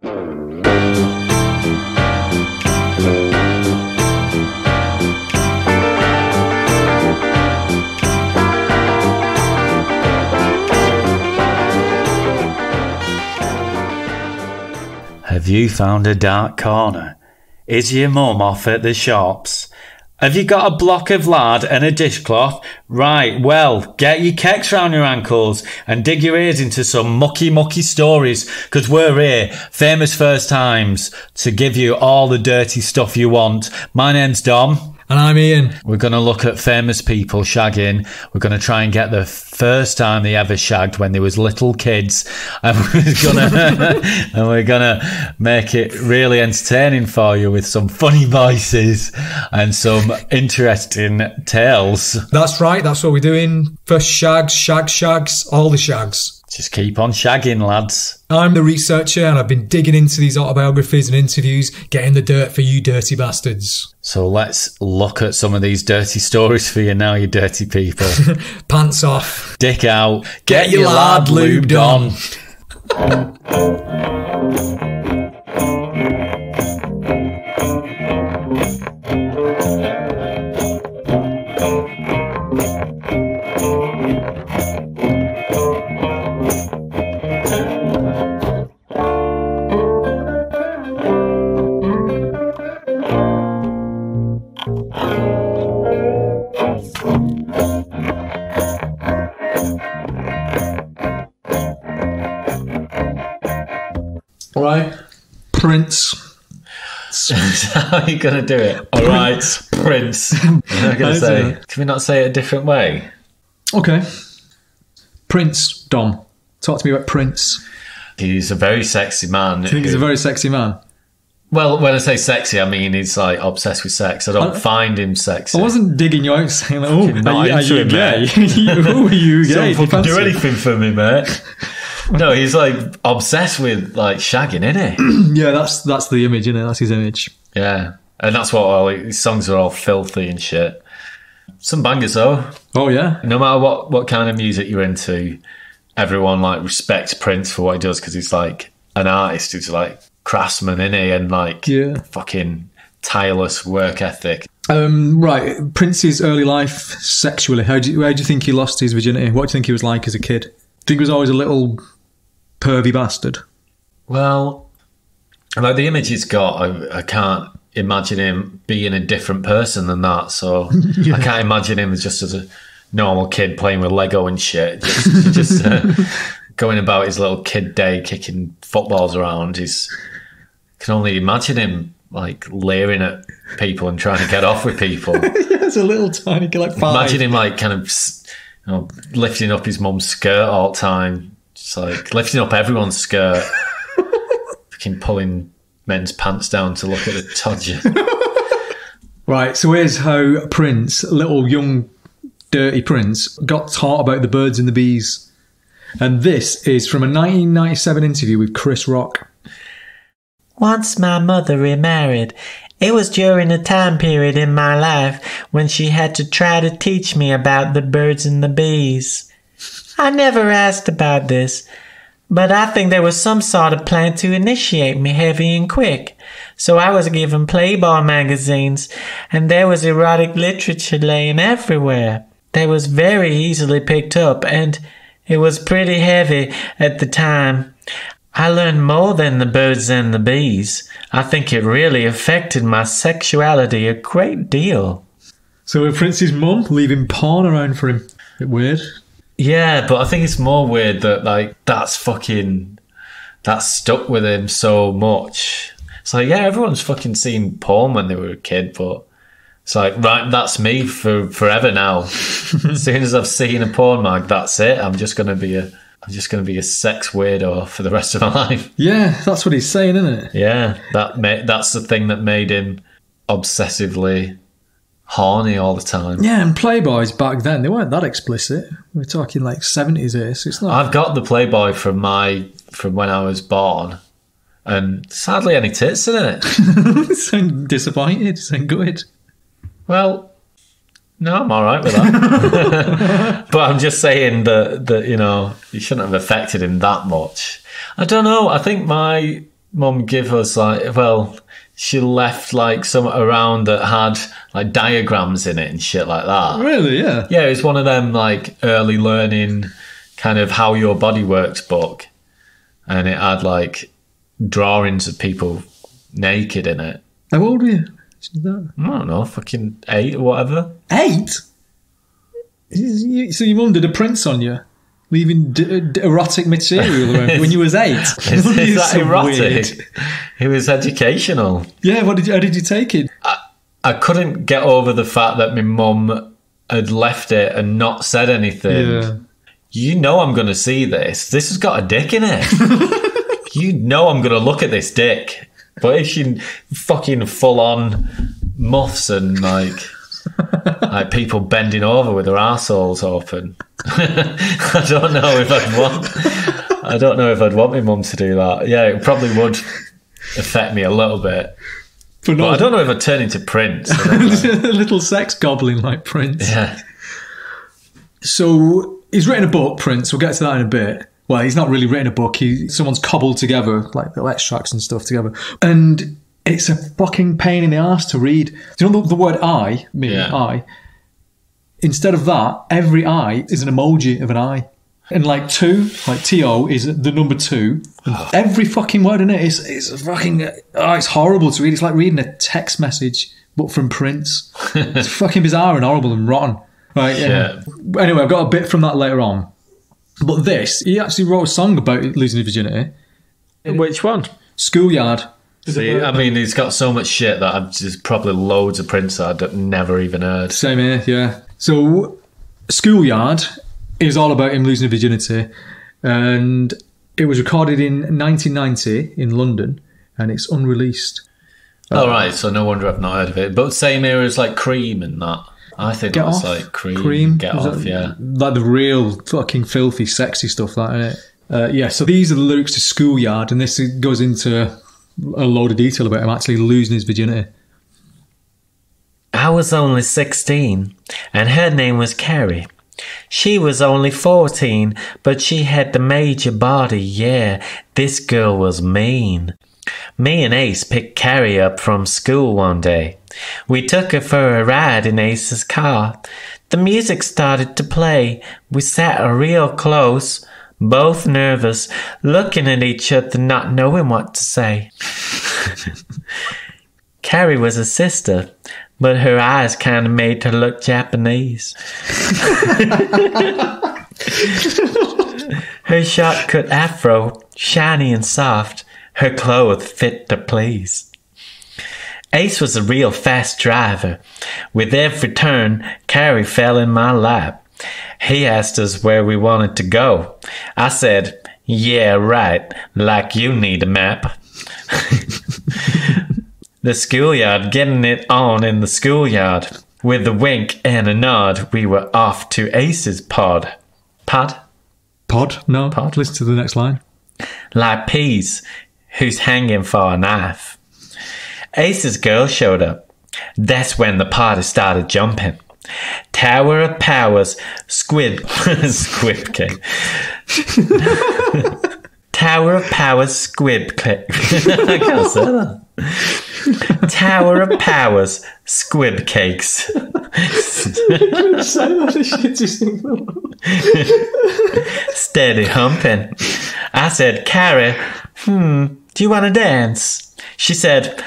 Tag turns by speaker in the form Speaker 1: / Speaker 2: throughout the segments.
Speaker 1: Have you found a dark corner? Is your mum off at the shops? Have you got a block of lard and a dishcloth? Right, well, get your kecks round your ankles and dig your ears into some mucky stories, because we're here, famous first times, to give you all the dirty stuff you want. My name's Dom.
Speaker 2: And I'm Ian.
Speaker 1: We're going to look at famous people shagging. We're going to try and get the first time they ever shagged when they was little kids. And we're gonna make it really entertaining for you with some funny voices and some interesting tales.
Speaker 2: That's right. That's what we're doing. First shags, all the shags.
Speaker 1: Just keep on shagging, lads.
Speaker 2: I'm the researcher and I've been digging into these autobiographies and interviews, getting the dirt for you dirty bastards.
Speaker 1: So let's look at some of these dirty stories for you now, you dirty people.
Speaker 2: Pants off.
Speaker 1: Dick out. Get your lard lubed on.
Speaker 2: All right, Prince.
Speaker 1: How are you going to do it? All right, Prince. I'm not going to say. Can we not say it a different way?
Speaker 2: Okay. Prince, Dom. Talk to me about Prince.
Speaker 1: He's a very sexy man.
Speaker 2: Do you think he's a very sexy man?
Speaker 1: Well, when I say sexy, I mean he's like obsessed with sex. I don't find him sexy.
Speaker 2: I wasn't digging you out saying, like, oh, are you gay?
Speaker 1: Who
Speaker 2: are you gay?
Speaker 1: Don't do anything for me, mate. No, he's like obsessed with like shagging, isn't
Speaker 2: he? Yeah, that's the image, isn't it? That's his image.
Speaker 1: Yeah, and that's what all his songs are all filthy and shit. Some bangers though.
Speaker 2: Oh yeah.
Speaker 1: No matter what kind of music you're into, everyone like respects Prince for what he does because he's like an artist who's like craftsman, isn't he? And like fucking tireless work ethic.
Speaker 2: Right, Prince's early life sexually. Where do you think he lost his virginity? What do you think he was like as a kid? Do you think he was always a little pervy bastard?
Speaker 1: Well, like the image he's got, I can't imagine him being a different person than that. So I can't imagine him just as a normal kid playing with Lego and shit, just going about his little kid day, kicking footballs around. Can only imagine him like leering at people and trying to get off with people.
Speaker 2: It's a little tiny kid, like 5.
Speaker 1: Imagine him like kind of lifting up his mum's skirt all the time, just like lifting up everyone's skirt, fucking pulling men's pants down to look at the todger.
Speaker 2: Right, so here's how Prince, little young dirty Prince, got taught about the birds and the bees. And this is from a 1997 interview with Chris Rock.
Speaker 3: Once my mother remarried. It was during a time period in my life when she had to try to teach me about the birds and the bees. I never asked about this, but I think there was some sort of plan to initiate me heavy and quick. So I was given Playboy magazines, and there was erotic literature laying everywhere. That was very easily picked up, and it was pretty heavy at the time. I learned more than the birds and the bees. I think it really affected my sexuality a great deal.
Speaker 2: So with Prince's mum leaving porn around for him. Bit weird.
Speaker 1: Yeah, but I think it's more weird that like that's stuck with him so much. It's like, yeah, everyone's fucking seen porn when they were a kid, but it's like, right, that's me for forever now. As soon as I've seen a porn mag, that's it. I'm just gonna be a sex weirdo for the rest of my life.
Speaker 2: Yeah, that's what he's saying, isn't it?
Speaker 1: Yeah, that's the thing that made him obsessively horny all the time.
Speaker 2: Yeah, and Playboys back then, they weren't that explicit. We're talking like 70s here, so it's not...
Speaker 1: I've got the Playboy from when I was born, and there's hardly any tits in it.
Speaker 2: Sound disappointed, sound good.
Speaker 1: Well, no, I'm all right with that. But I'm just saying that you know, you shouldn't have affected him that much. I don't know. I think my Mum give us she left like some around that had like diagrams in it and shit like that.
Speaker 2: Really? Yeah.
Speaker 1: Yeah, it was one of them like early learning kind of how your body works book, and it had like drawings of people naked in it.
Speaker 2: How old were you?
Speaker 1: I don't know, fucking 8 or whatever.
Speaker 2: 8? So your mum did a prince on you? Leaving erotic material around when you was 8?
Speaker 1: Is that
Speaker 2: so
Speaker 1: erotic?
Speaker 2: Weird.
Speaker 1: It was educational.
Speaker 2: Yeah, how did you take it?
Speaker 1: I couldn't get over the fact that my mum had left it and not said anything.
Speaker 2: Yeah.
Speaker 1: You know I'm going to see this. This has got a dick in it. You know I'm going to look at this dick. But if she fucking full on muffs and like people bending over with their arseholes open, I don't know if I'd want my mum to do that. Yeah, it probably would affect me a little bit. But I don't know if I'd turn into Prince.
Speaker 2: A little sex goblin like Prince.
Speaker 1: Yeah.
Speaker 2: So he's written a book, Prince. We'll get to that in a bit. Well, he's not really written a book. Someone's cobbled together like the extracts and stuff together, and it's a fucking pain in the arse to read. Do you know the word "I"? I. Instead of that, every "I" is an emoji of an eye, and like 2, like TO is the number 2. Every fucking word in it is fucking. It's horrible to read. It's like reading a text message, but from Prince. It's fucking bizarre and horrible and rotten. Right. Yeah. Anyway, I've got a bit from that later on. But he actually wrote a song about losing his virginity.
Speaker 1: Which one?
Speaker 2: Schoolyard.
Speaker 1: See, I mean, he's got so much shit that there's probably loads of Prince I'd never even heard.
Speaker 2: Same here, yeah. So, Schoolyard is all about him losing his virginity. And it was recorded in 1990 in London, and it's unreleased.
Speaker 1: Oh, right, so no wonder I've not heard of it. But same era as like Cream and that. I think
Speaker 2: Get
Speaker 1: that's
Speaker 2: Off?
Speaker 1: like Cream. Get Off, yeah.
Speaker 2: Like the real fucking filthy, sexy stuff, that, isn't it? Yeah, so these are the lyrics to Schoolyard, and this goes into a load of detail about him actually losing his virginity.
Speaker 3: I was only 16, and her name was Carrie. She was only 14, but she had the major body, yeah, this girl was mean. Me and Ace picked Carrie up from school one day. We took her for a ride in Ace's car. The music started to play. We sat real close, both nervous, looking at each other, not knowing what to say. Carrie was a sister, but her eyes kind of made her look Japanese. Her short-cut afro, shiny and soft, her clothes fit to please. Ace was a real fast driver. With every turn, Carrie fell in my lap. He asked us where we wanted to go. I said, yeah, right, like you need a map. The schoolyard, getting it on in the schoolyard. With a wink and a nod, we were off to Ace's pod. Pod?
Speaker 2: Pod? No. Pod. Listen to the next line.
Speaker 3: Like peas, who's hanging for a knife. Ace's girl showed up. That's when the party started jumping. Tower of Powers, squib cake. Tower of Powers, squib cake. I can't say that. Tower of Powers, squib cakes. Steady humping. I said, Carrie, do you want to dance? She said,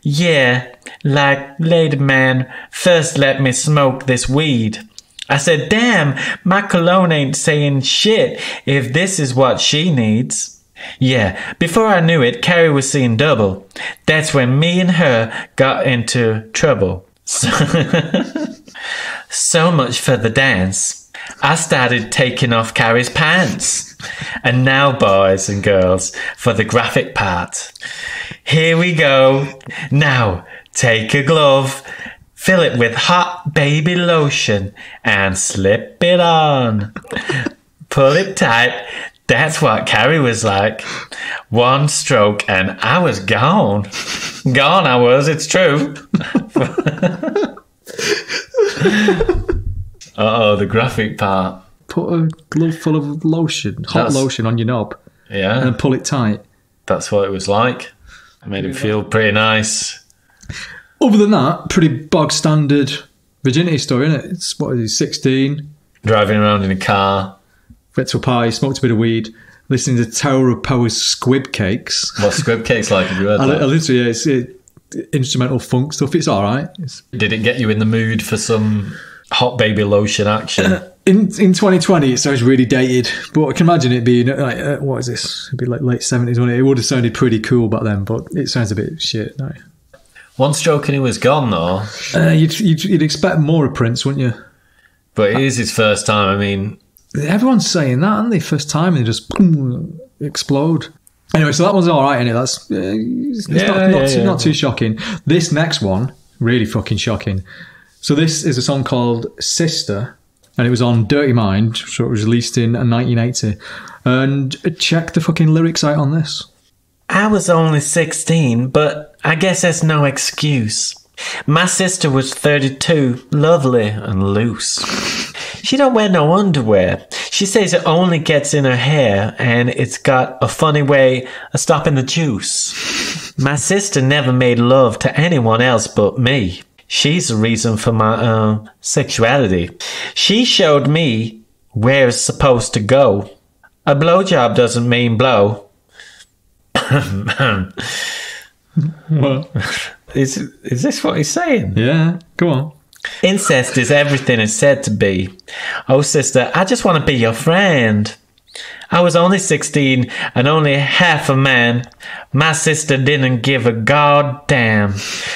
Speaker 3: yeah, like, lady man, first let me smoke this weed. I said, damn, my cologne ain't saying shit if this is what she needs. Yeah, before I knew it, Carrie was seeing double. That's when me and her got into trouble. So much for the dance. I started taking off Carrie's pants. And now, boys and girls, for the graphic part. Here we go. Now, take a glove, fill it with hot baby lotion, and slip it on. Pull it tight. That's what Carrie was like. One stroke and I was gone. Gone I was, it's true. Uh-oh, the graphic part.
Speaker 2: Put a glove full of lotion, hot lotion on your knob.
Speaker 1: Yeah.
Speaker 2: And pull it tight.
Speaker 1: that's what it was like. It made him feel pretty nice.
Speaker 2: Other than that, pretty bog standard virginity story, isn't it? It's, what is he, 16?
Speaker 1: Driving around in a car.
Speaker 2: Went to a party, smoked a bit of weed, listening to Tower of Power's Squib Cakes.
Speaker 1: What's Squib Cakes like? Have you heard that?
Speaker 2: I literally, yeah, it's instrumental funk stuff. It's all right.
Speaker 1: Did it get you in the mood for some hot baby lotion action?
Speaker 2: In 2020, it sounds really dated, but I can imagine it being like, what is this? It'd be like late 70s, wouldn't it? It would have sounded pretty cool back then, but it sounds a bit shit now.
Speaker 1: One stroke and he was gone, though.
Speaker 2: You'd expect more of Prince, wouldn't you?
Speaker 1: But it is his first time. I mean,
Speaker 2: everyone's saying that, aren't they? First time, and they just boom, explode. Anyway, so that one's all right, isn't it? That's not too shocking. This next one, really fucking shocking. So this is a song called Sister, and it was on Dirty Mind, so it was released in 1980. And check the fucking lyrics out on this.
Speaker 3: I was only 16, but I guess that's no excuse. My sister was 32, lovely and loose. She don't wear no underwear. She says it only gets in her hair and it's got a funny way of stopping the juice. My sister never made love to anyone else but me. She's the reason for my sexuality. She showed me where it's supposed to go. A blowjob doesn't mean blow.
Speaker 2: What?
Speaker 3: Is this what he's saying?
Speaker 2: Yeah, go on.
Speaker 3: Incest is everything it's said to be. Oh, sister, I just want to be your friend. I was only 16 and only half a man. My sister didn't give a goddamn.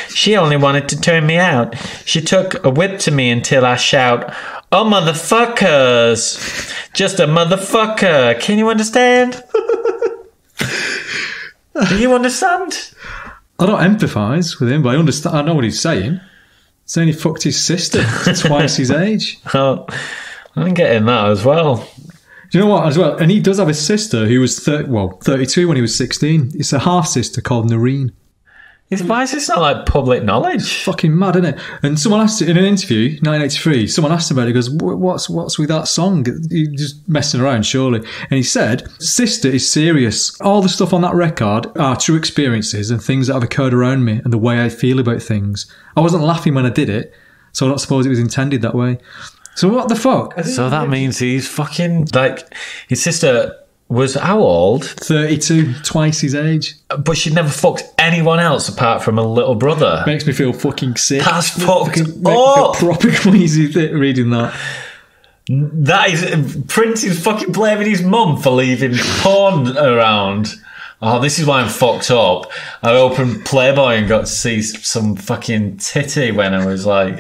Speaker 3: She only wanted to turn me out. She took a whip to me until I shout, "Oh, motherfuckers! Just a motherfucker." Can you understand? Do you understand?
Speaker 2: I don't empathise with him, but I understand. I know what he's saying. Saying he fucked his sister twice his age.
Speaker 3: Oh, I'm getting that as well.
Speaker 2: Do you know what, as well? And he does have a sister who was 32 when he was 16. It's a half-sister called Noreen.
Speaker 3: Why is this not like public knowledge?
Speaker 2: Fucking mad, isn't it? And someone asked in an interview, 1983, someone asked him about it. He goes, what's with that song? You're just messing around, surely. And he said, Sister is serious. All the stuff on that record are true experiences and things that have occurred around me and the way I feel about things. I wasn't laughing when I did it, so I don't suppose it was intended that way. So what the fuck?
Speaker 3: So that means he's fucking, like, his sister was how old?
Speaker 2: 32, twice his age.
Speaker 3: But she'd never fucked anyone else apart from a little brother.
Speaker 2: Makes me feel fucking sick.
Speaker 3: That's fucked
Speaker 2: Makes me feel proper queasy reading that.
Speaker 3: That is, Prince is fucking blaming his mum for leaving porn around. Oh, this is why I'm fucked up. I opened Playboy and got to see some fucking titty when I was like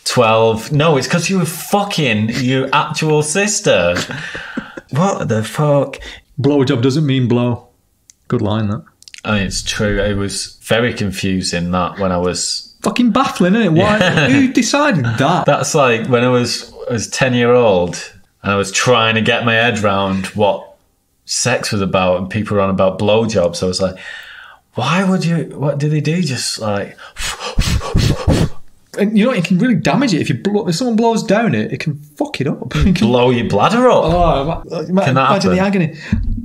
Speaker 3: 12. No, it's because you were fucking your actual sister. What the fuck?
Speaker 2: Blowjob doesn't mean blow. Good line, that.
Speaker 1: I mean, it's true. It was very confusing, that, when I was...
Speaker 2: Fucking baffling, isn't it? Why? Who decided that?
Speaker 1: That's like when I was 10-year-old and I was trying to get my head round what sex was about and people were on about blowjobs. I was like, what do they do? Just like...
Speaker 2: And you know, it can really damage it. If someone blows down it can fuck it up. It can
Speaker 1: blow your bladder up.
Speaker 2: Oh, imagine the agony.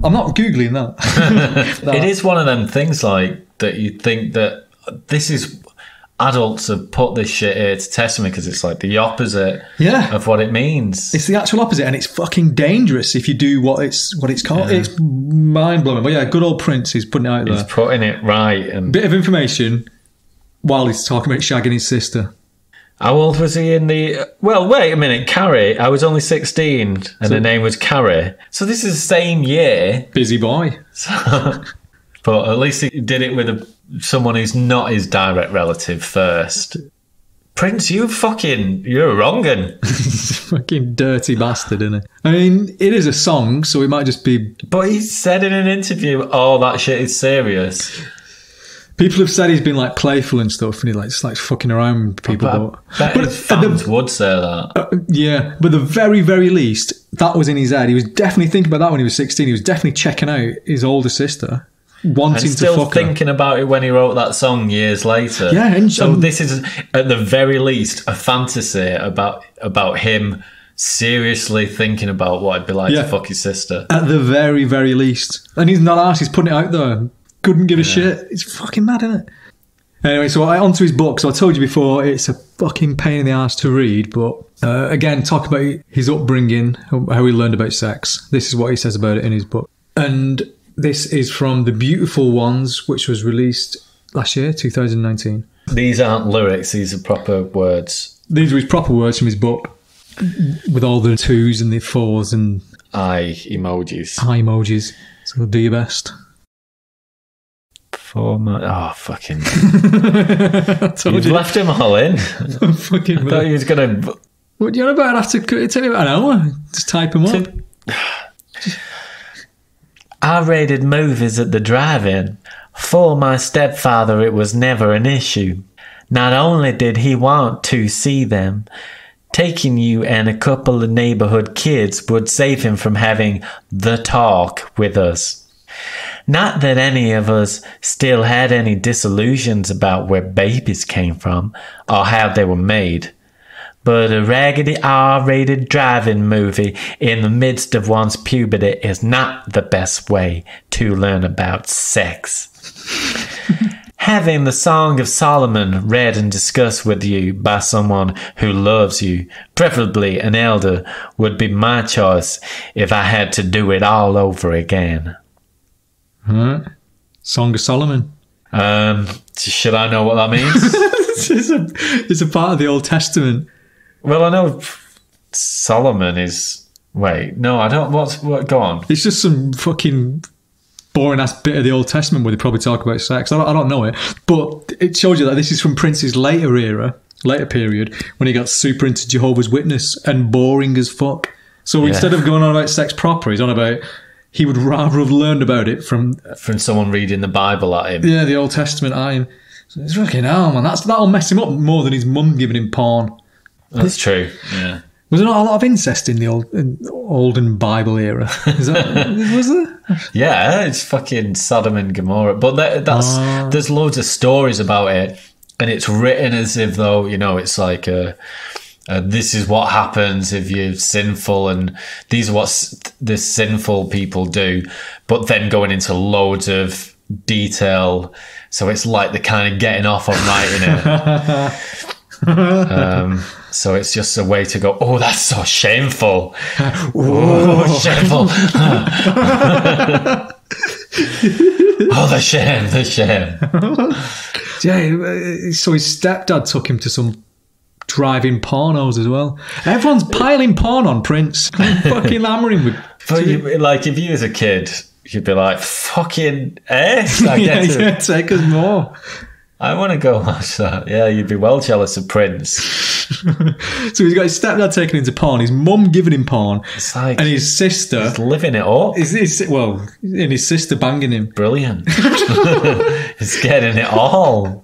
Speaker 2: I'm not Googling that.
Speaker 1: It is one of them things like that you think that this is... Adults have put this shit here to test me because it's like the opposite of what it means.
Speaker 2: It's the actual opposite, and it's fucking dangerous if you do what it's called. Yeah. It's mind-blowing. But yeah, good old Prince is putting it out there.
Speaker 1: He's putting it right. And
Speaker 2: bit of information while he's talking about shagging his sister.
Speaker 1: How old was he in the... Well, wait a minute, Carrie. I was only 16 and her name was Carrie. So this is the same year.
Speaker 2: Busy boy.
Speaker 1: But at least he did it with someone who's not his direct relative first. Prince, you're a wrong-un.
Speaker 2: Fucking dirty bastard, isn't it? I mean, it is a song, so it might just be...
Speaker 1: But he said in an interview, that shit is serious.
Speaker 2: People have said he's been like playful and stuff, and he's like just like fucking around with people.
Speaker 1: But his fans would say that.
Speaker 2: Yeah, but the very, very least, that was in his head. He was definitely thinking about that when he was 16. He was definitely checking out his older sister, wanting to fuck her.
Speaker 1: Still thinking about it when he wrote that song years later.
Speaker 2: Yeah,
Speaker 1: so this is at the very least a fantasy about him seriously thinking about what it'd be like to fuck his sister.
Speaker 2: At the very, very least, and he's not asked. He's putting it out there. couldn't give a shit. It's fucking mad, isn't it? Anyway, so onto his book. So I told you before, it's a fucking pain in the arse to read, but again, talk about his upbringing, how he learned about sex. This is what he says about it in his book. And this is from The Beautiful Ones, which was released last year, 2019.
Speaker 1: These aren't lyrics, these are proper words.
Speaker 2: These are his proper words from his book, with all the 2s and the 4s and
Speaker 1: eye emojis.
Speaker 2: Eye emojis. So do your best.
Speaker 1: Oh, fucking...
Speaker 2: You've
Speaker 1: left him all in.
Speaker 2: Fucking
Speaker 1: I thought he was going to...
Speaker 2: What do you know about? I'd have to... It take me about an hour. Just type them up.
Speaker 3: R-rated movies at the drive-in. For my stepfather, it was never an issue. Not only did he want to see them, taking you and a couple of neighborhood kids would save him from having the talk with us. Not that any of us still had any disillusions about where babies came from or how they were made. But a raggedy R-rated drive-in movie in the midst of one's puberty is not the best way to learn about sex. Having the Song of Solomon read and discussed with you by someone who loves you, preferably an elder, would be my choice if I had to do it all over again.
Speaker 2: Song of Solomon.
Speaker 1: Should I know what that means?
Speaker 2: It's a part of the Old Testament.
Speaker 1: Well, I know Solomon is... Wait, no, I don't... What? Go on.
Speaker 2: It's just some fucking boring-ass bit of the Old Testament where they probably talk about sex. I don't know it. But it shows you that this is from Prince's later period, when he got super into Jehovah's Witness and boring as fuck. So instead of going on about sex proper, he's on about... He would rather have learned about it from
Speaker 1: someone reading the Bible at him.
Speaker 2: Yeah, the Old Testament at him. So it's fucking hell, man. That'll mess him up more than his mum giving him porn.
Speaker 1: That's true, yeah.
Speaker 2: Was there not a lot of incest in the olden Bible era? Was there?
Speaker 1: Yeah, it's fucking Sodom and Gomorrah. But there's loads of stories about it, and it's written as if though, it's like this is what happens if you're sinful, and these are what the sinful people do, but then going into loads of detail. So it's like they're kind of getting off on writing it. So it's just a way to go, oh, that's so shameful. Oh, shameful. Oh, the shame.
Speaker 2: Yeah, so his stepdad took him to some drive-in pornos as well. Everyone's piling porn on Prince. Fucking hammering with...
Speaker 1: But if you as a kid, you'd be like, fucking
Speaker 2: take us more.
Speaker 1: I want to go watch that. Yeah, you'd be well jealous of Prince.
Speaker 2: So he's got his stepdad taking him to porn, his mum giving him porn, and his sister...
Speaker 1: He's living it up.
Speaker 2: And his sister banging him.
Speaker 1: Brilliant. He's getting it all.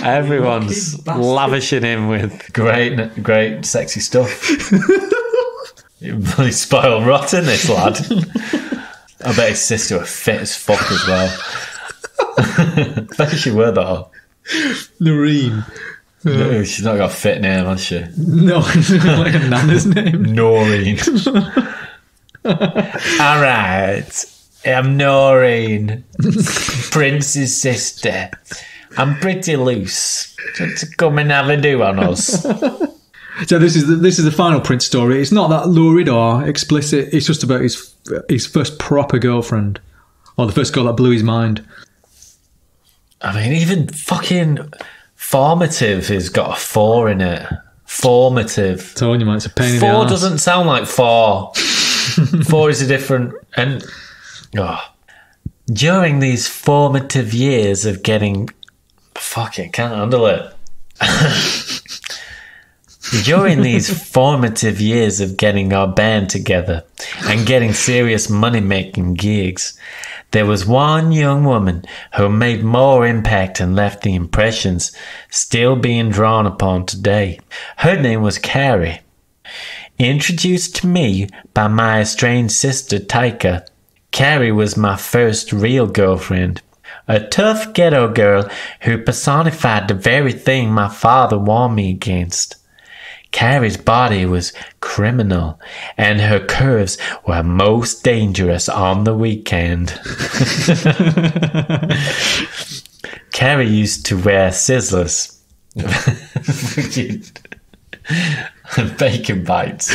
Speaker 1: Everyone's lavishing him with great sexy stuff. He's spoiled rotten, this lad. I bet his sister was fit as fuck as well. I bet she were though.
Speaker 2: Noreen.
Speaker 1: No, she's not got a fit name, has she?
Speaker 2: No, like a nana's name.
Speaker 1: Noreen. Alright, I'm Noreen, Prince's sister. I'm pretty loose. To come and have a do on us.
Speaker 2: So this is the final Prince story. It's not that lurid or explicit. It's just about his first proper girlfriend, or the first girl that blew his mind.
Speaker 1: I mean, even fucking formative has got a 4 in it. Formative.
Speaker 2: I told you, man, it's a pain in the ass.
Speaker 1: 4 doesn't sound like 4. 4 is a different...
Speaker 3: During these formative years of getting...
Speaker 1: Fucking can't handle it.
Speaker 3: During these formative years of getting our band together and getting serious money-making gigs, there was one young woman who made more impact and left the impressions still being drawn upon today. Her name was Carrie. Introduced to me by my estranged sister Taika, Carrie was my first real girlfriend. A tough ghetto girl who personified the very thing my father warned me against. Carrie's body was criminal, and her curves were most dangerous on the weekend. Carrie used to wear sizzlers and bacon bites.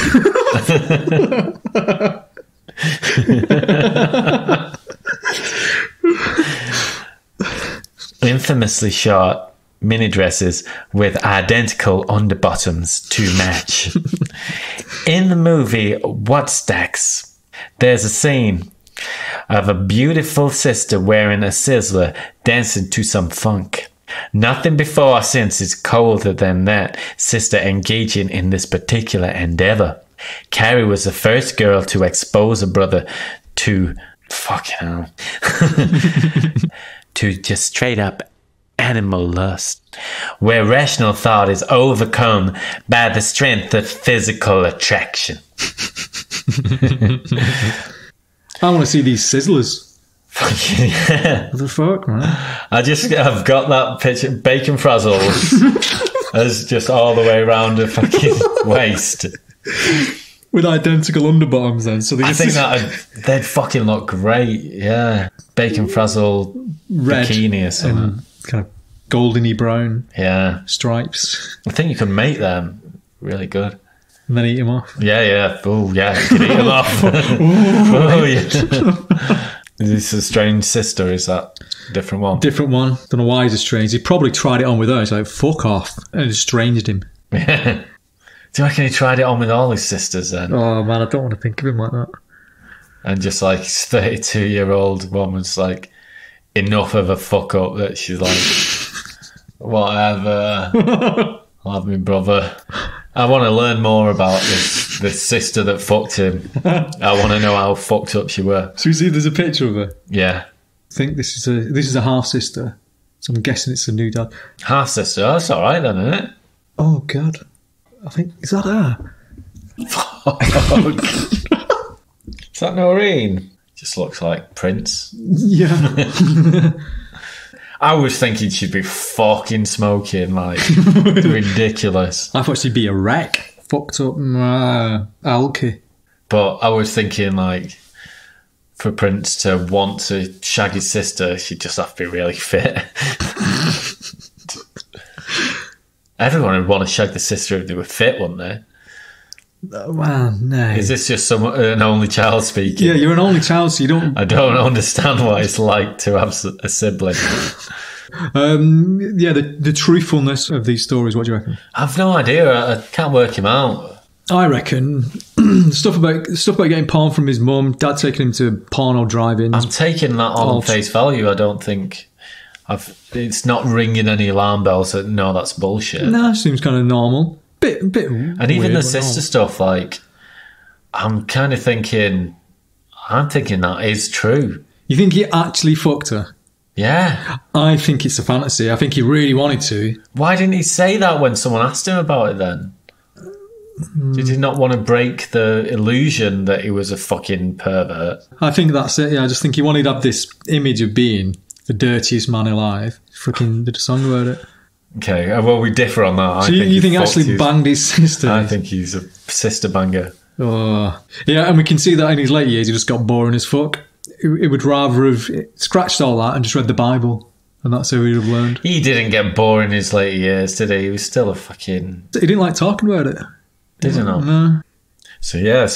Speaker 3: Infamously short mini dresses with identical underbottoms to match. In the movie What Stacks, there's a scene of a beautiful sister wearing a sizzler dancing to some funk. Nothing before or since is colder than that sister engaging in this particular endeavor. Carrie was the first girl to expose a brother to fucking hell to just straight up animal lust, where rational thought is overcome by the strength of physical attraction.
Speaker 2: I want to see these sizzlers.
Speaker 1: Yeah.
Speaker 2: What the fuck, man?
Speaker 1: I've got that picture, bacon frazzles as just all the way around her fucking waist.
Speaker 2: With identical underbottoms then. So
Speaker 1: I think they'd fucking look great, yeah. Bacon frazzle
Speaker 2: red
Speaker 1: bikini or something.
Speaker 2: And kind of goldeny brown
Speaker 1: stripes. I think you could make them really good.
Speaker 2: And then eat them off.
Speaker 1: Yeah. Oh, yeah. You could eat them off. Oh, yeah. Is this a strange sister? Is that a different one?
Speaker 2: Different one. Don't know why he's estranged. He probably tried it on with her. He's like, fuck off. And estranged him.
Speaker 1: Yeah. Do you reckon he tried it on with all his sisters then?
Speaker 2: Oh, man, I don't want to think of him like that.
Speaker 1: And just like his 32-year-old woman's like enough of a fuck up that she's like, whatever, I'll have my brother. I want to learn more about this sister that fucked him. I want to know how fucked up she were.
Speaker 2: So you see there's a picture of her?
Speaker 1: Yeah.
Speaker 2: I think this is a half-sister. So I'm guessing it's a new dad.
Speaker 1: Half-sister? Oh, that's all right then, isn't it?
Speaker 2: Oh, God. I think, is that her?
Speaker 1: Is that Noreen? Just looks like Prince.
Speaker 2: Yeah.
Speaker 1: I was thinking she'd be fucking smoking, like, ridiculous.
Speaker 2: I thought she'd be a wreck. Fucked up, alky.
Speaker 1: But I was thinking, like, for Prince to want to shag his sister, she'd just have to be really fit. Everyone would want to shag the sister if they were fit, wouldn't they?
Speaker 2: Well, no.
Speaker 1: Is this just an only child speaking?
Speaker 2: Yeah, you're an only child, so you don't...
Speaker 1: I don't understand what it's like to have a sibling.
Speaker 2: Yeah, the truthfulness of these stories, what do you reckon?
Speaker 1: I've no idea. I can't work him out.
Speaker 2: I reckon stuff about getting porn from his mum, dad taking him to porno drive-ins.
Speaker 1: I'm taking that on face value. I don't think... it's not ringing any alarm bells that, no, that's bullshit.
Speaker 2: No, seems kind of normal. Bit
Speaker 1: and even the sister stuff, like, I'm thinking that is true.
Speaker 2: You think he actually fucked her?
Speaker 1: Yeah.
Speaker 2: I think it's a fantasy. I think he really wanted to.
Speaker 1: Why didn't he say that when someone asked him about it then? Did he not want to break the illusion that he was a fucking pervert?
Speaker 2: I think that's it, yeah. I just think he wanted to have this image of being the dirtiest man alive. Fucking did a song about it.
Speaker 1: Okay, well, we differ on that.
Speaker 2: So you think he actually banged his sister?
Speaker 1: I think he's a sister banger.
Speaker 2: Oh. Yeah, and we can see that in his later years, he just got boring as fuck. He would rather have scratched all that and just read the Bible. And that's how he'd have learned.
Speaker 1: He didn't get bored in his later years, did he? He was still a fucking...
Speaker 2: He didn't like talking about it.
Speaker 1: Did he not?
Speaker 2: No.
Speaker 1: So, yeah,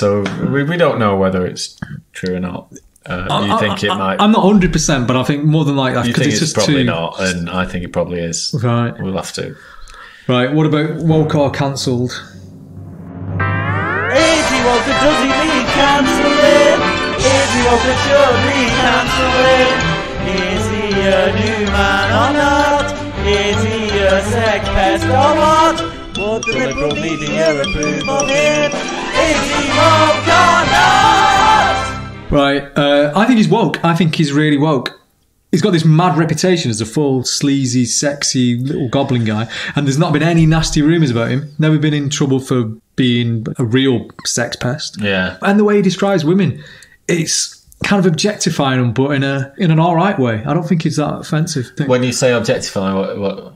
Speaker 1: we don't know whether it's true or not. You think it might...
Speaker 2: I'm not 100%, but I think more than likely...
Speaker 1: You think it's probably not, and I think it probably is.
Speaker 2: Right.
Speaker 1: We'll have to.
Speaker 2: Right, what about woke or cancelled?
Speaker 4: Is he woke or does he need cancelling? Is he woke or should we cancel him? Is he a new man or not? Is he a sex pest or what? Would the liberal media approve of him? Is he woke or not?
Speaker 2: Right, I think he's woke. I think he's really woke. He's got this mad reputation as a full, sleazy, sexy little goblin guy, and there's not been any nasty rumours about him. Never been in trouble for being a real sex pest.
Speaker 1: Yeah.
Speaker 2: And the way he describes women, it's kind of objectifying them, but in an all right way. I don't think it's that offensive thing.
Speaker 1: When you say objectifying, what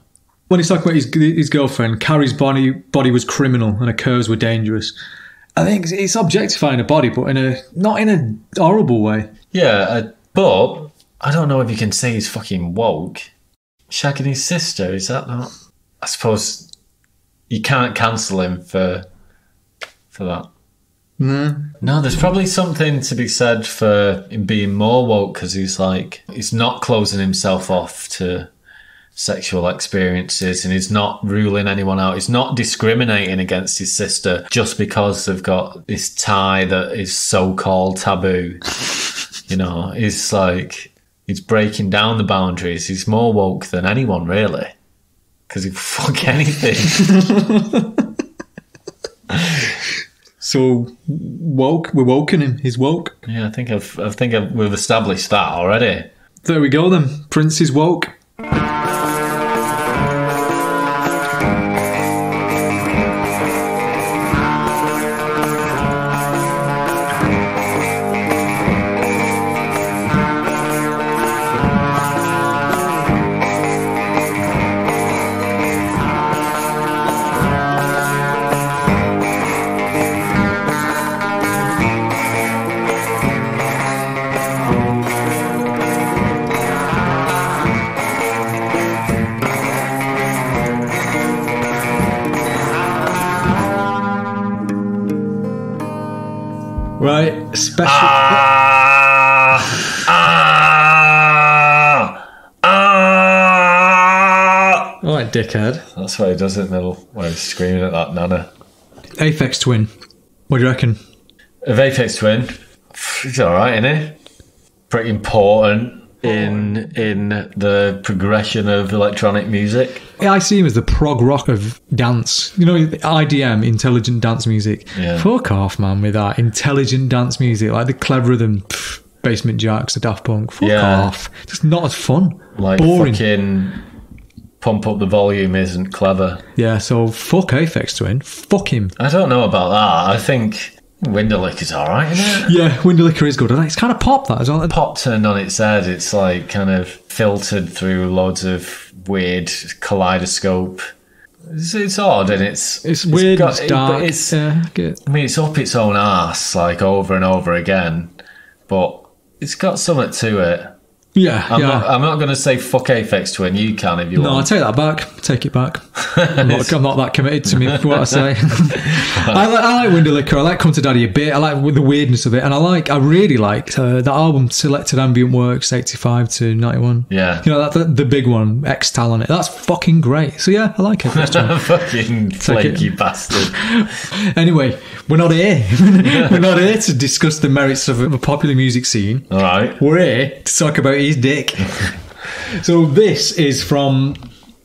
Speaker 2: When he's talking about his girlfriend, Carrie's body was criminal and her curves were dangerous. I think it's objectifying a body, but not in a horrible way.
Speaker 1: Yeah, but I don't know if you can say he's fucking woke. Shagging his sister, is that not? I suppose you can't cancel him for that. No, there's probably something to be said for him being more woke because he's not closing himself off to sexual experiences and he's not ruling anyone out. He's not discriminating against his sister just because they've got this tie that is so-called taboo. He's breaking down the boundaries. He's more woke than anyone, really, because he'll fuck anything.
Speaker 2: So woke, we're woken him. He's woke.
Speaker 1: Yeah, I think we've established that already.
Speaker 2: There we go then. Prince is woke. Right, special. Alright, dickhead.
Speaker 1: That's why he does it in the middle, where he's screaming at that nana.
Speaker 2: Aphex Twin. What do you reckon?
Speaker 1: Of Aphex Twin, he's alright, isn't he? Pretty important in the progression of electronic music.
Speaker 2: I see him as the prog rock of dance. You know, IDM, intelligent dance music.
Speaker 1: Yeah.
Speaker 2: Fuck off, man, with that intelligent dance music, like the cleverer than Basement Jacks, the Daft Punk. Fuck off. Just not as fun.
Speaker 1: Like
Speaker 2: boring.
Speaker 1: Fucking pump up the volume isn't clever.
Speaker 2: Yeah, so fuck Aphex Twin. Fuck him. I
Speaker 1: don't know about that. I think Winderlicker's alright, isn't it?
Speaker 2: Yeah, Winderlicker is good. It's kind of pop, that as well.
Speaker 1: Pop turned on its head. It's like kind of filtered through loads of weird kaleidoscope. It's odd and it's
Speaker 2: weird. It's dark.
Speaker 1: It's up its own arse like over and over again, but it's got something to it.
Speaker 2: Yeah,
Speaker 1: I'm not going to say fuck Aphex Twin. You can if you want.
Speaker 2: No, I take that back. Take it back. I'm not that committed to me. What I say. I like Winderlicker. I like Come to Daddy a bit. I like the weirdness of it, and I really liked that album Selected Ambient Works 85 to 91.
Speaker 1: Yeah,
Speaker 2: you know the big one, X-Tal on it. That's fucking great. So yeah, I like it.
Speaker 1: Fucking flaky bastard.
Speaker 2: Anyway, we're not here. We're not here to discuss the merits of a popular music scene.
Speaker 1: All right,
Speaker 2: we're here to talk about his dick. So this is from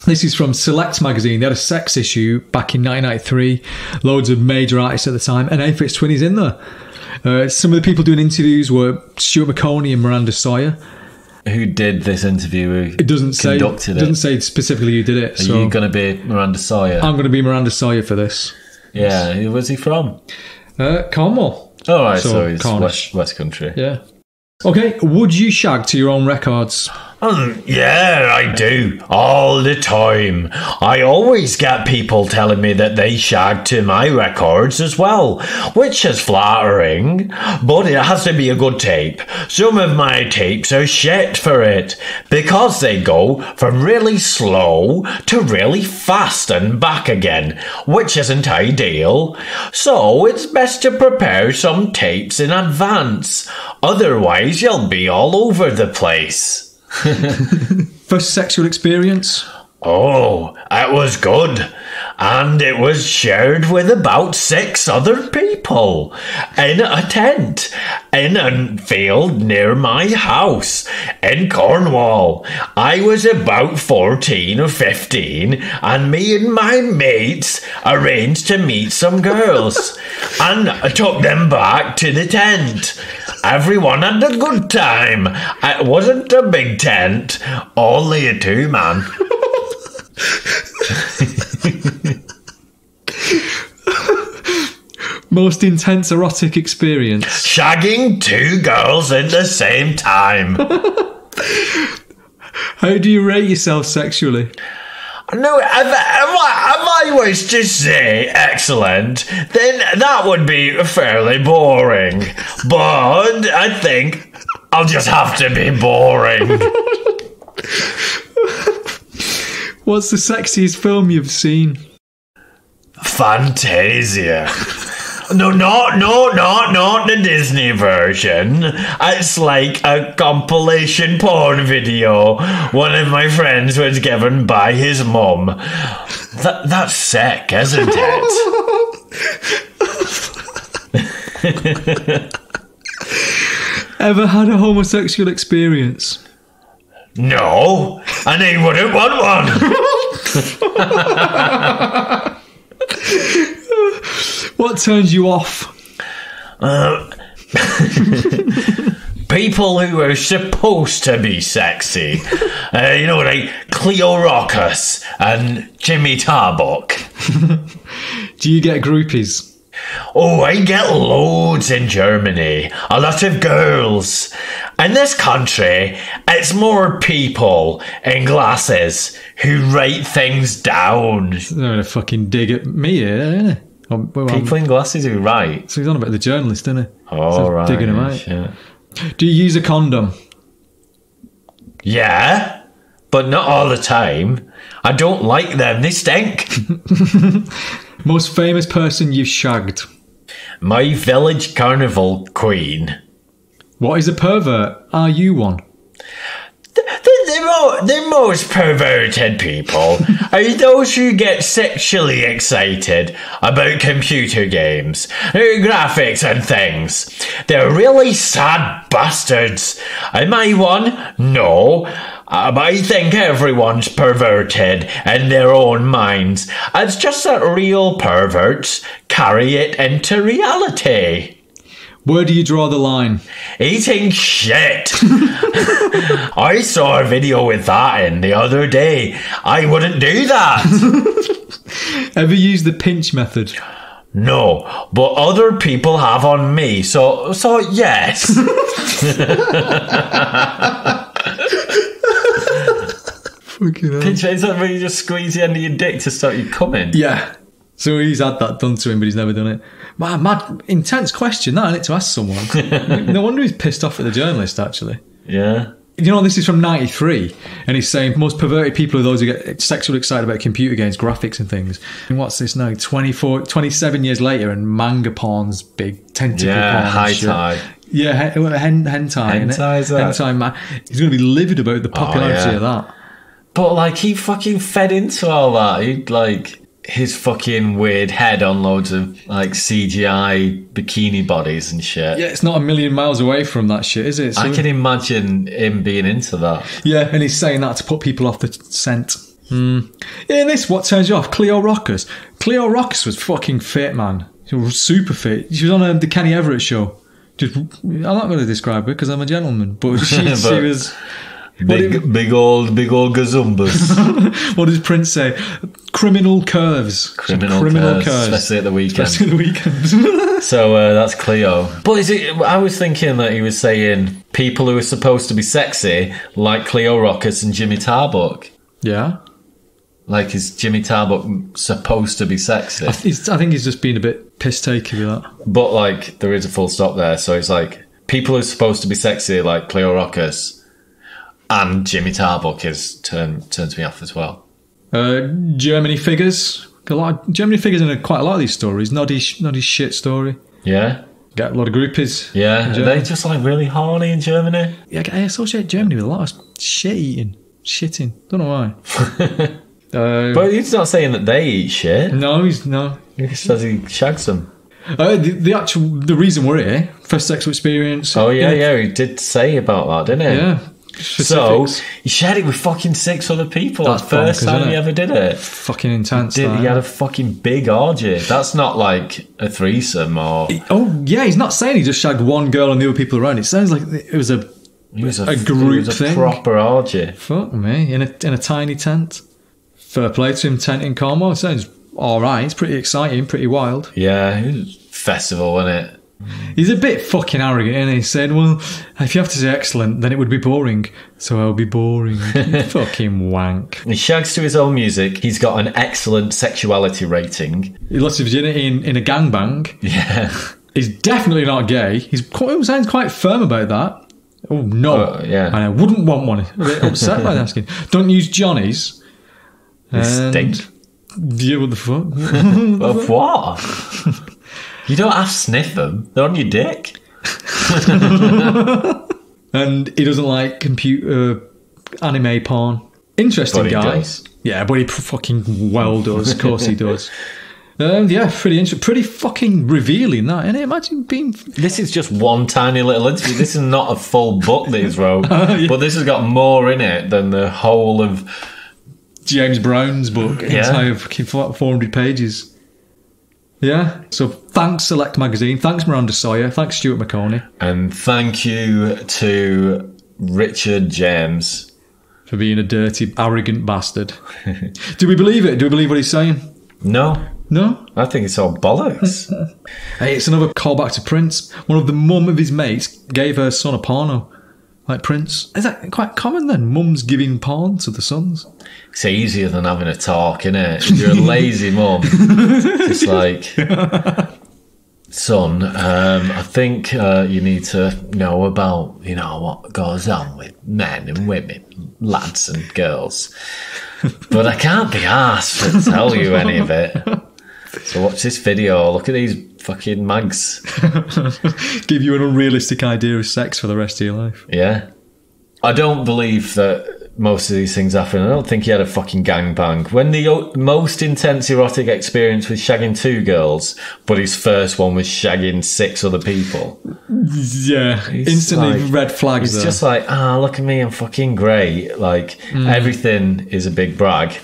Speaker 2: Select magazine. They had a sex issue back in 1993. Loads of major artists at the time, and Aphex Twin is in there. Some of the people doing interviews were Stuart McConey and Miranda Sawyer.
Speaker 1: Who did this interview?
Speaker 2: It doesn't say. It doesn't say specifically who did it.
Speaker 1: Are you going to be Miranda Sawyer?
Speaker 2: I'm going to be Miranda Sawyer for this.
Speaker 1: Yeah, who was he from?
Speaker 2: Cornwall.
Speaker 1: Oh, right, so he's West Country.
Speaker 2: Yeah. Okay, would you shag to your own records?
Speaker 5: Yeah, I do. All the time. I always get people telling me that they shag to my records as well, which is flattering, but it has to be a good tape. Some of my tapes are shit for it, because they go from really slow to really fast and back again, which isn't ideal. So it's best to prepare some tapes in advance, otherwise you'll be all over the place.
Speaker 2: First sexual experience?
Speaker 5: Oh, it was good. And it was shared with about 6 other people in a tent in a field near my house in Cornwall. I was about 14 or 15 and me and my mates arranged to meet some girls and I took them back to the tent. Everyone had a good time. It wasn't a big tent, only a 2-man.
Speaker 2: Most intense erotic experience?
Speaker 5: Shagging 2 girls at the same time.
Speaker 2: How do you rate yourself sexually?
Speaker 5: No, if I was to say excellent, then that would be fairly boring. But I think I'll just have to be boring.
Speaker 2: What's the sexiest film you've seen?
Speaker 5: Fantasia. No, not the Disney version. It's like a compilation porn video one of my friends was given by his mum. That's sick, isn't it?
Speaker 2: Ever had a homosexual experience?
Speaker 5: No, and I wouldn't want one.
Speaker 2: What turns you off?
Speaker 5: People who are supposed to be sexy. Like Cleo Rockus and Jimmy Tarbuck.
Speaker 2: Do you get groupies?
Speaker 5: Oh, I get loads in Germany. A lot of girls. In this country, it's more people in glasses who write things down.
Speaker 2: They're going to fucking dig at me here, isn't it?
Speaker 1: People in glasses who write.
Speaker 2: So he's on about the journalist, isn't he?
Speaker 1: Oh,
Speaker 2: so
Speaker 1: right.
Speaker 2: Digging him out.
Speaker 1: Shit.
Speaker 2: Do you use a condom?
Speaker 5: Yeah, but not all the time. I don't like them. They stink.
Speaker 2: Most famous person you've shagged?
Speaker 5: My village carnival queen.
Speaker 2: What is a pervert? Are you one?
Speaker 5: The most perverted people are those who get sexually excited about computer games, graphics and things. They're really sad bastards. Am I one? No. But I think everyone's perverted in their own minds. It's just that real perverts carry it into reality.
Speaker 2: Where do you draw the line?
Speaker 5: Eating shit. I saw a video with that in the other day. I wouldn't do that.
Speaker 2: Ever use the pinch method?
Speaker 5: No, but other people have on me, so yes.
Speaker 2: Fucking hell.
Speaker 1: Pinch is that where you just squeeze the end of your dick to start you coming?
Speaker 2: Yeah. So he's had that done to him, but he's never done it. Man, mad, intense question, that, isn't it, to ask someone? No wonder he's pissed off at the journalist, actually.
Speaker 1: Yeah.
Speaker 2: You know, this is from 93, and he's saying most perverted people are those who get sexually excited about computer games, graphics and things. And what's this now? 27 years later, and manga porn's big, tentacle porn.
Speaker 1: High tie.
Speaker 2: Yeah, hentai.
Speaker 1: Hentai's that.
Speaker 2: Hentai, man. He's going to be livid about the popularity of that.
Speaker 1: But, like, he fucking fed into all that. He, like, his fucking weird head on loads of, like, CGI bikini bodies and shit.
Speaker 2: Yeah, it's not a million miles away from that shit, is it? So,
Speaker 1: I can imagine him being into that.
Speaker 2: yeah, and he's saying that to put people off the scent. Yeah, this, what turns you off? Cleo Rockus. Cleo Rockus was fucking fit, man. She was super fit. She was on the Kenny Everett show. I'm not going to describe her because I'm a gentleman, but she was...
Speaker 1: Big old gazumbas.
Speaker 2: What does Prince say? Criminal curves.
Speaker 1: Criminal curves. Especially at the weekend. So that's Cleo. But I was thinking that he was saying people who are supposed to be sexy, like Cleo Rockus and Jimmy Tarbuck.
Speaker 2: Yeah.
Speaker 1: Like, is Jimmy Tarbuck supposed to be sexy?
Speaker 2: I think he's just been a bit piss-takey with that.
Speaker 1: But, like, there is a full stop there. So it's like, people who are supposed to be sexy, like Cleo Rockus and Jimmy Tarbuck, turns me off as well.
Speaker 2: Germany figures. Germany figures in quite a lot of these stories. Noddy's shit story.
Speaker 1: Yeah.
Speaker 2: Get a lot of groupies.
Speaker 1: Yeah. Are they just, like, really horny in Germany?
Speaker 2: Yeah, I associate Germany with a lot of shitting. Don't know why.
Speaker 1: But he's not saying that they eat shit.
Speaker 2: No.
Speaker 1: He says he shags them.
Speaker 2: The reason we're here, first sexual experience.
Speaker 1: Oh, yeah, he did say about that, didn't he?
Speaker 2: Yeah.
Speaker 1: So, he shared it with fucking 6 other people. That's the first time he ever did it.
Speaker 2: Fucking intense.
Speaker 1: He had a fucking big orgy. That's not like a threesome or...
Speaker 2: Oh, yeah, he's not saying he just shagged one girl and the other people around. It sounds like it was a group thing.
Speaker 1: Proper orgy.
Speaker 2: Fuck me, in a tiny tent. Fair play to him, tent in Cornwall. Sounds alright. It's pretty exciting, pretty wild.
Speaker 1: Yeah, it was a festival, wasn't it?
Speaker 2: He's a bit fucking arrogant, and he's saying, well, if you have to say excellent, then it would be boring. So I'll be boring. Fucking wank.
Speaker 1: He shags to his own music. He's got an excellent sexuality rating.
Speaker 2: He lost his virginity in a gangbang.
Speaker 1: Yeah.
Speaker 2: He's definitely not gay. He sounds quite firm about that. Oh, no.
Speaker 1: Yeah.
Speaker 2: And I wouldn't want one. I'm a bit upset by asking. Don't use Johnny's.
Speaker 1: They stink.
Speaker 2: Yeah, what the fuck?
Speaker 1: Of what? You don't have to sniff them. They're on your dick.
Speaker 2: And he doesn't like computer anime porn. Interesting
Speaker 1: But he
Speaker 2: guy.
Speaker 1: does.
Speaker 2: Yeah, but he fucking well does. Of course he does. Yeah, pretty interesting. Pretty fucking revealing, that, isn't it? Imagine being...
Speaker 1: This is just one tiny little interview. This is not a full book that he's wrote.
Speaker 2: Yeah.
Speaker 1: But this has got more in it than the whole of...
Speaker 2: James Brown's book.
Speaker 1: Yeah.
Speaker 2: Entire fucking 400 pages. Yeah. So thanks Select Magazine. Thanks Miranda Sawyer. Thanks Stuart McConey.
Speaker 1: And thank you to Richard James.
Speaker 2: For being a dirty, arrogant bastard. Do we believe it? Do we believe what he's saying?
Speaker 1: No.
Speaker 2: No?
Speaker 1: I think it's all bollocks.
Speaker 2: Hey, it's another callback to Prince. One of the mum of his mates gave her son a porno. Like Prince. Is that quite common then? Mums giving porn to the sons?
Speaker 1: It's easier than having a talk, innit? If you're a lazy mum, it's like, son, I think you need to know about, what goes on with men and women, lads and girls. But I can't be arsed to tell you any of it. So watch this video. Look at these fucking mags.
Speaker 2: Give you an unrealistic idea of sex for the rest of your life.
Speaker 1: Yeah. I don't believe that most of these things happen. I don't think he had a fucking gangbang. When the most intense erotic experience was shagging 2 girls, but his first one was shagging 6 other people.
Speaker 2: Yeah. Instantly
Speaker 1: like,
Speaker 2: red flags.
Speaker 1: It's
Speaker 2: there.
Speaker 1: just like, look at me, I'm fucking great. Like, everything is a big brag.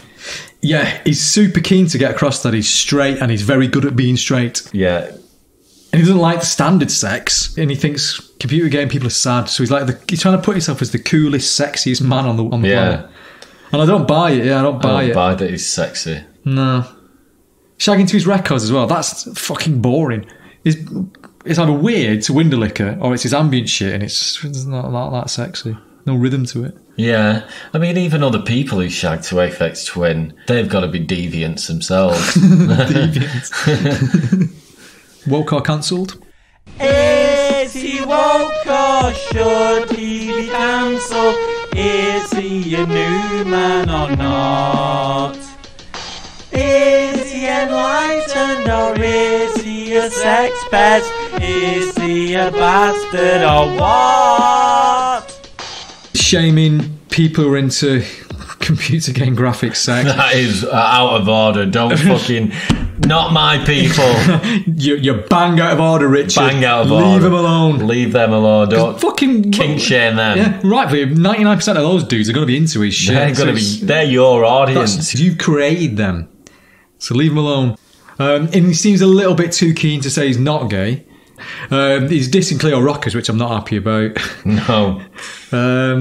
Speaker 2: Yeah, he's super keen to get across that he's straight and he's very good at being straight.
Speaker 1: Yeah.
Speaker 2: And he doesn't like the standard sex, and he thinks computer game people are sad. So he's trying to put himself as the coolest, sexiest man on the planet. And I don't buy it. Yeah, I don't buy it.
Speaker 1: Buy that he's sexy.
Speaker 2: No. Shagging to his records as well. That's fucking boring. It's either weird to Winderlicker or it's his ambient shit, and it's not that sexy. No rhythm to it.
Speaker 1: Yeah, I mean, even other people who shag to Aphex Twin, they've got to be deviants themselves.
Speaker 2: Woke or cancelled?
Speaker 4: Is he woke or should he be cancelled? Is he a new man or not? Is he enlightened or is he a sex pest? Is he a bastard or what?
Speaker 2: Shaming people who are into computer game graphics sex.
Speaker 1: That is out of order. Don't fucking... Not my people.
Speaker 2: You're bang out of order, Richard.
Speaker 1: Bang out of
Speaker 2: Leave
Speaker 1: order.
Speaker 2: them alone.
Speaker 1: Leave them alone. Don't
Speaker 2: fucking
Speaker 1: kink shame them.
Speaker 2: Yeah, right. 99% of those dudes are going to be into his shit.
Speaker 1: They're your audience.
Speaker 2: You've created them, so leave them alone. And he seems a little bit too keen to say he's not gay. He's dissing Cleo Rockers, which I'm not happy about.
Speaker 1: No.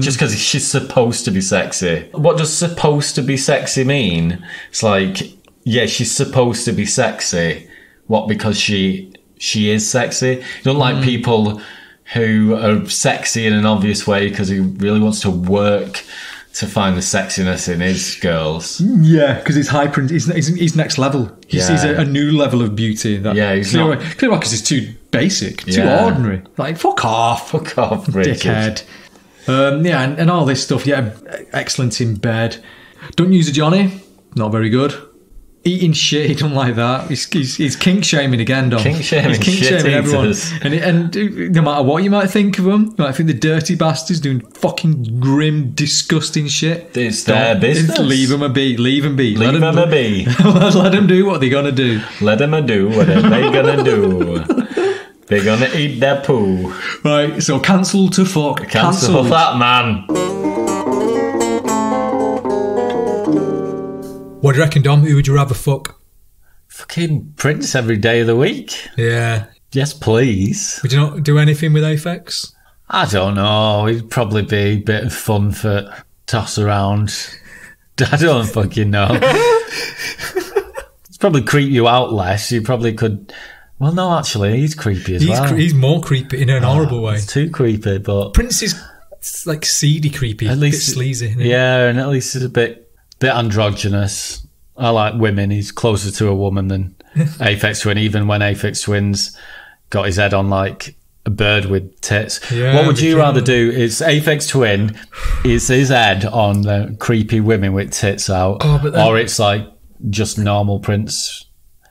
Speaker 1: Just because she's supposed to be sexy. What does supposed to be sexy mean? It's like, yeah, she's supposed to be sexy. What, because she is sexy? You don't like people who are sexy in an obvious way because he really wants to work to find the sexiness in his girls.
Speaker 2: Yeah, because he's hyper. He's next level. He sees a new level of beauty. That
Speaker 1: he's
Speaker 2: Cleo
Speaker 1: not...
Speaker 2: Rockers is too basic, too ordinary. Like, fuck off.
Speaker 1: Fuck off, Richard.
Speaker 2: Dickhead. And all this stuff. Yeah, excellent in bed. Don't use a Johnny. Not very good. Eating shit, he don't like that. He's kink shaming again, Dom.
Speaker 1: Kink shaming,
Speaker 2: he's kink shaming everyone. And no matter what you might think of them, you might think the dirty bastards doing fucking grim, disgusting shit.
Speaker 1: It's their business.
Speaker 2: Just leave them a be. Leave them be.
Speaker 1: Leave them a be.
Speaker 2: Let them do what they're gonna do.
Speaker 1: Let them do whatever they're gonna do. They're gonna eat their poo.
Speaker 2: Right, so cancel to fuck.
Speaker 1: Cancel that, man.
Speaker 2: What do you reckon, Dom? Who would you rather fuck?
Speaker 1: Fucking Prince every day of the week.
Speaker 2: Yeah.
Speaker 1: Yes, please.
Speaker 2: Would you not do anything with Aphex?
Speaker 1: I don't know. It'd probably be a bit of fun for toss around. I don't fucking know. It's probably creep you out less. You probably could Well, no, actually, he's creepy as well.
Speaker 2: He's more creepy in an horrible way.
Speaker 1: It's too creepy, but
Speaker 2: Prince is like seedy creepy,
Speaker 1: at least
Speaker 2: a bit sleazy. Isn't he?
Speaker 1: Yeah, and at least he's a bit androgynous. I like women. He's closer to a woman than Aphex Twin. Even when Aphex Twin's got his head on like a bird with tits.
Speaker 2: Yeah,
Speaker 1: what would you rather do? Is Aphex Twin is his head on the creepy women with tits out, or it's like just normal Prince?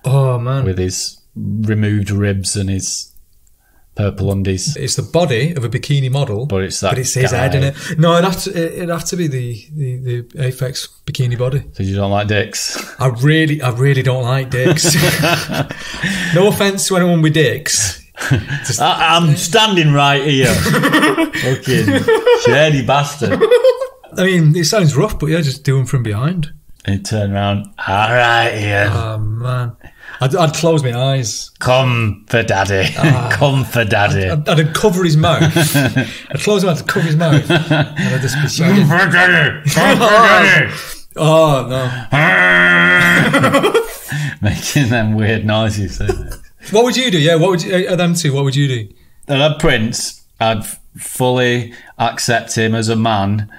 Speaker 2: Oh man,
Speaker 1: with his removed ribs and his purple undies.
Speaker 2: It's the body of a bikini model,
Speaker 1: but it's
Speaker 2: his head in it. No, it'd have to be the Aphex bikini body.
Speaker 1: So you don't like dicks?
Speaker 2: I really don't like dicks. No offense to anyone with dicks.
Speaker 1: I'm standing right here. Fucking shady bastard.
Speaker 2: I mean, it sounds rough, but yeah, just do them from behind.
Speaker 1: And he turned around. All right, Ian.
Speaker 2: Oh man, I'd close my eyes.
Speaker 1: Come for daddy. Come for daddy.
Speaker 2: I'd cover his mouth. I'd close my eyes to cover his mouth. And I'd just be shouting,
Speaker 1: Come for daddy. Come for daddy.
Speaker 2: Oh no.
Speaker 1: Making them weird noises.
Speaker 2: What would you do? Yeah, what would you, them two, what would you do?
Speaker 1: That Prince, I'd fully accept him as a man,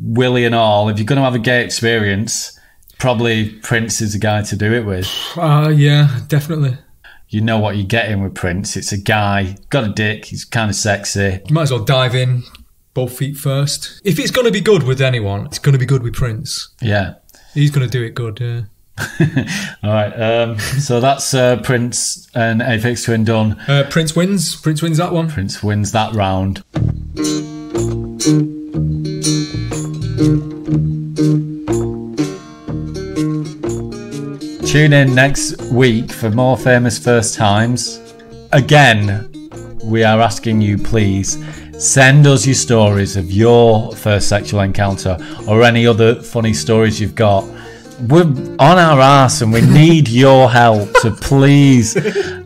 Speaker 1: Willie and all. If you're going to have a gay experience, probably Prince is the guy to do it with.
Speaker 2: Yeah, definitely.
Speaker 1: You know what you're getting with Prince. It's a guy, got a dick, he's kind of sexy.
Speaker 2: You might as well dive in, both feet first. If it's going to be good with anyone, it's going to be good with Prince.
Speaker 1: Yeah.
Speaker 2: He's going to do it good, yeah.
Speaker 1: All right, so that's Prince and Aphex Twin done.
Speaker 2: Prince wins that one.
Speaker 1: Prince wins that round. Tune in next week for more famous first times. Again, we are asking you, please send us your stories of your first sexual encounter or any other funny stories you've got. We're on our arse and we need your help, so please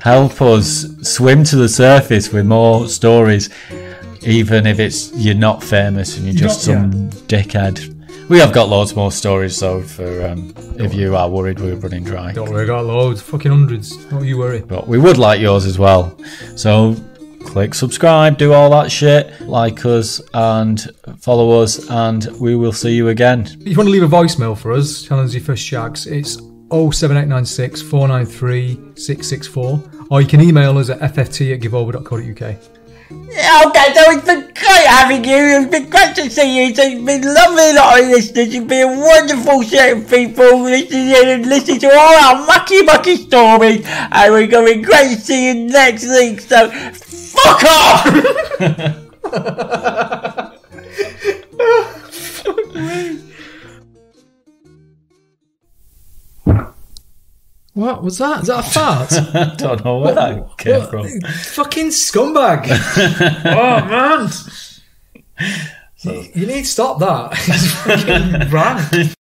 Speaker 1: help us swim to the surface with more stories, even if you're not famous and you're just some dickhead. We have got loads more stories though for if you are worried we're running dry.
Speaker 2: Don't worry, I got loads, fucking hundreds, don't you worry.
Speaker 1: But we would like yours as well, so click subscribe, do all that shit, like us and follow us, and we will see you again.
Speaker 2: If you want to leave a voicemail for us, telling us your first shags, it's 07896 493 664, or you can email us at fft@giveover.co.uk.
Speaker 4: Yeah, okay, so it's been great having you. It's been great to see you. So it's been lovely, lot of listeners. You've been a wonderful set of people listening to all our mucky stories. And we're going to be great to see you next week. So fuck off! Fuck me.
Speaker 2: What was that? Is that a fart?
Speaker 1: I don't know where that came from.
Speaker 2: Fucking scumbag. Oh, man. You need to stop that. It's fucking rank.